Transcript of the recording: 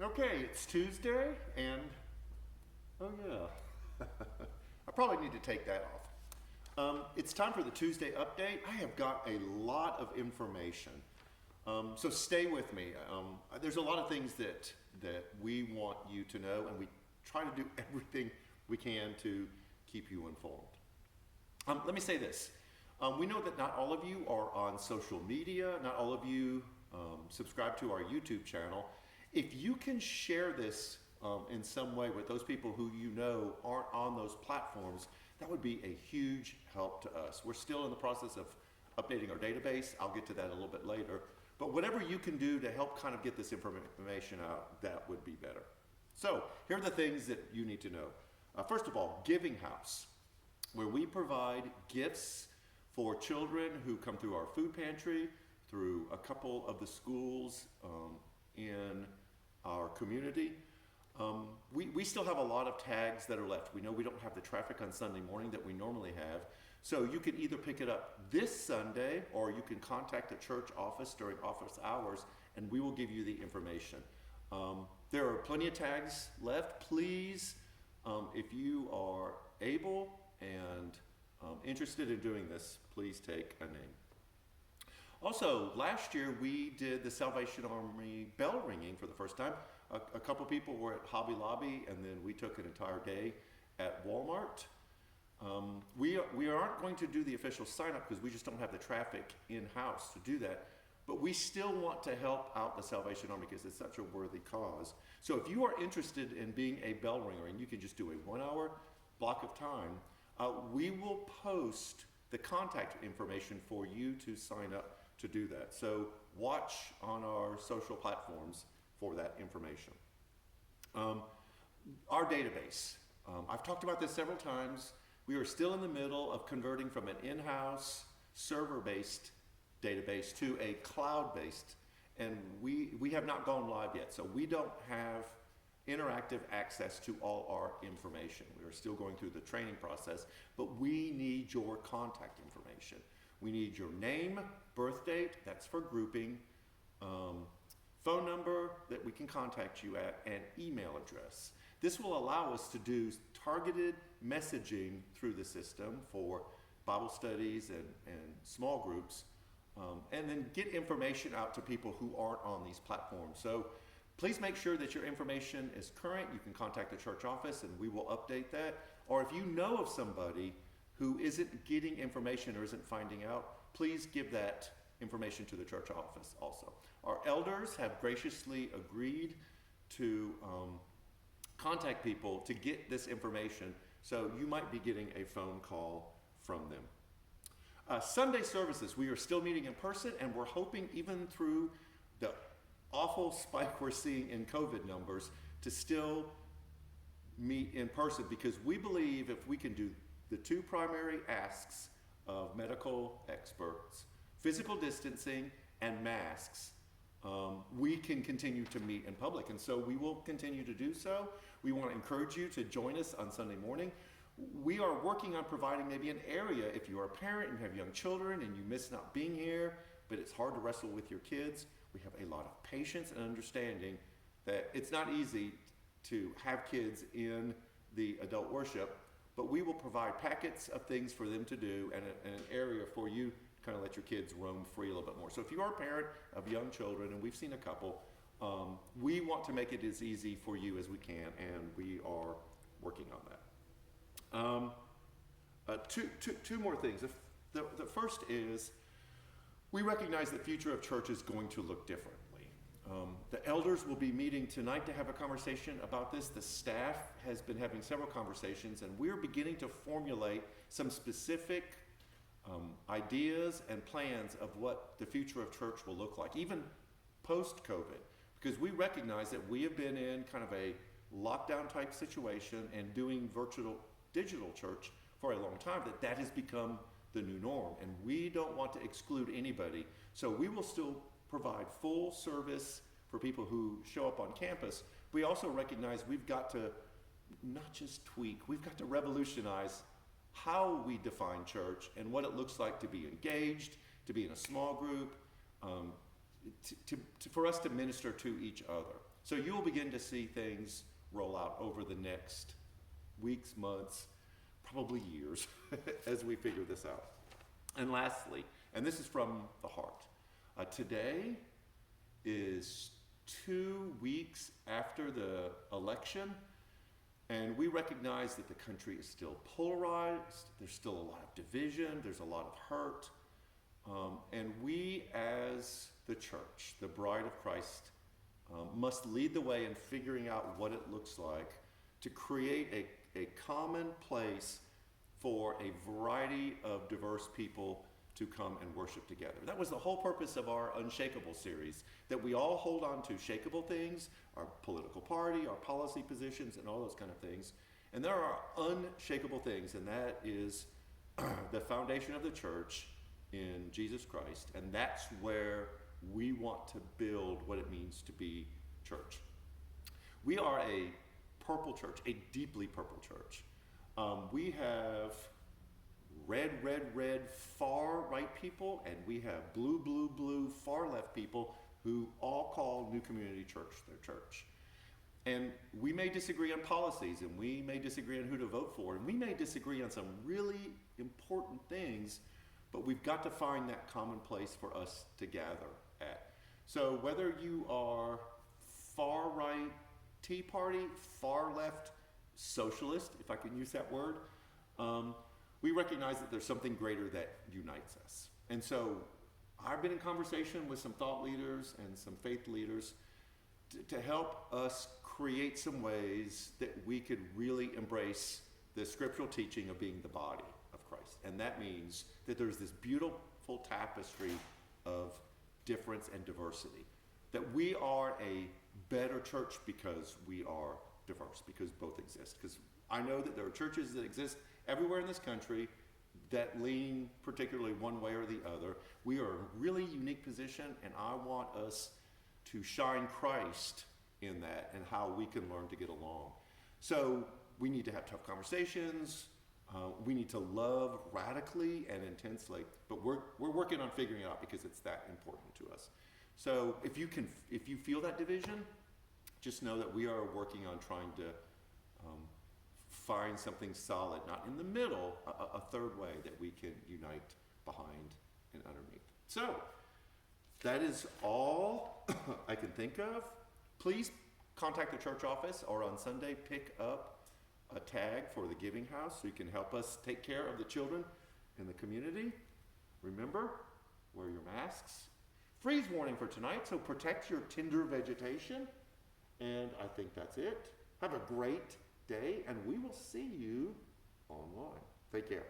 Okay, it's Tuesday, and oh yeah, I probably need to take that off. It's time for the Tuesday update. I have got a lot of information, so stay with me. There's a lot of things that we want you to know, and we try to do everything we can to keep you informed. Let me say this. We know that not all of you are on social media, not all of you subscribe to our YouTube channel. If you can share this in some way with those people who you know aren't on those platforms, that would be a huge help to us. We're still in the process of updating our database. I'll get to that a little bit later. But whatever you can do to help kind of get this information out, that would be better. So here are the things that you need to know. First of all, Giving House, where we provide gifts for children who come through our food pantry, through a couple of the schools in our community. We still have a lot of tags that are left. We know we don't have the traffic on Sunday morning that we normally have. So you can either pick it up this Sunday or you can contact the church office during office hours and we will give you the information. There are plenty of tags left. Please, if you are able and interested in doing this, please take a name. Also, last year we did the Salvation Army bell ringing for the first time. A couple people were at Hobby Lobby, and then we took an entire day at Walmart. We aren't going to do the official sign up because we just don't have the traffic in-house to do that. But we still want to help out the Salvation Army because it's such a worthy cause. So if you are interested in being a bell ringer, and you can just do a 1 hour block of time, we will post the contact information for you to sign up to do that. So watch on our social platforms for that information. Our database. I've talked about this several times. We are still in the middle of converting from an in-house server-based database to a cloud-based, and we have not gone live yet, so we don't have interactive access to all our information. We are still going through the training process, but we need your contact information. We need your name, birth date, that's for grouping, phone number that we can contact you at, and email address. This will allow us to do targeted messaging through the system for Bible studies and small groups, and then get information out to people who aren't on these platforms. So please make sure that your information is current. You can contact the church office and we will update that. Or if you know of somebody who isn't getting information or isn't finding out, please give that information to the church office also. Our elders have graciously agreed to contact people to get this information, so you might be getting a phone call from them. Sunday services, we are still meeting in person, and we're hoping, even through the awful spike we're seeing in COVID numbers, to still meet in person, because we believe if we can do the two primary asks of medical experts, physical distancing and masks, we can continue to meet in public. And so we will continue to do so. We want to encourage you to join us on Sunday morning. We are working on providing maybe an area if you are a parent and have young children and you miss not being here, but it's hard to wrestle with your kids. We have a lot of patience and understanding that it's not easy to have kids in the adult worship, but we will provide packets of things for them to do and an area for you to kind of let your kids roam free a little bit more. So if you are a parent of young children, and we've seen a couple, we want to make it as easy for you as we can, and we are working on that. Two more things. The first is, we recognize the future of church is going to look differently. The elders will be meeting tonight to have a conversation about this. The staff has been having several conversations, and we're beginning to formulate some specific ideas and plans of what the future of church will look like, even post-COVID, because we recognize that we have been in kind of a lockdown type situation and doing virtual digital church for a long time, that has become the new norm, and we don't want to exclude anybody. So we will still provide full service for people who show up on campus. We also recognize we've got to not just tweak, we've got to revolutionize how we define church and what it looks like to be engaged, to be in a small group, for us to minister to each other. So you will begin to see things roll out over the next weeks, months, probably years as we figure this out. And lastly, and this is from the heart, today is 2 weeks after the election, and we recognize that the country is still polarized, there's still a lot of division, there's a lot of hurt, and we as the church, the bride of Christ, must lead the way in figuring out what it looks like to create a common place for a variety of diverse people to come and worship together. That was the whole purpose of our Unshakable series, that we all hold on to shakeable things, our political party, our policy positions, and all those kind of things. And there are unshakable things, and that is the foundation of the church in Jesus Christ, and that's where we want to build what it means to be church. We are a purple church, a deeply purple church. We have red far right people, and we have blue far left people who all call New Community Church their church. And we may disagree on policies, and we may disagree on who to vote for, and we may disagree on some really important things, but we've got to find that common place for us to gather at. So whether you are far right Tea Party, far left socialist, if I can use that word, we recognize that there's something greater that unites us. And so I've been in conversation with some thought leaders and some faith leaders to help us create some ways that we could really embrace the scriptural teaching of being the body of Christ. And that means that there's this beautiful tapestry of difference and diversity, that we are a better church because we are diverse, because both exist. Because I know that there are churches that exist everywhere in this country that lean particularly one way or the other. We are in a really unique position, and I want us to shine Christ in that and how we can learn to get along. So we need to have tough conversations. We need to love radically and intensely, but we're working on figuring it out because it's that important to us. So if you feel that division, just know that we are working on trying to find something solid, not in the middle, a third way that we can unite behind and underneath. So that is all I can think of. Please contact the church office, or on Sunday pick up a tag for the Giving House so you can help us take care of the children in the community. Remember, wear your masks. Freeze warning for tonight, so protect your tender vegetation. And I think that's it. Have a great day, and we will see you online. Take care.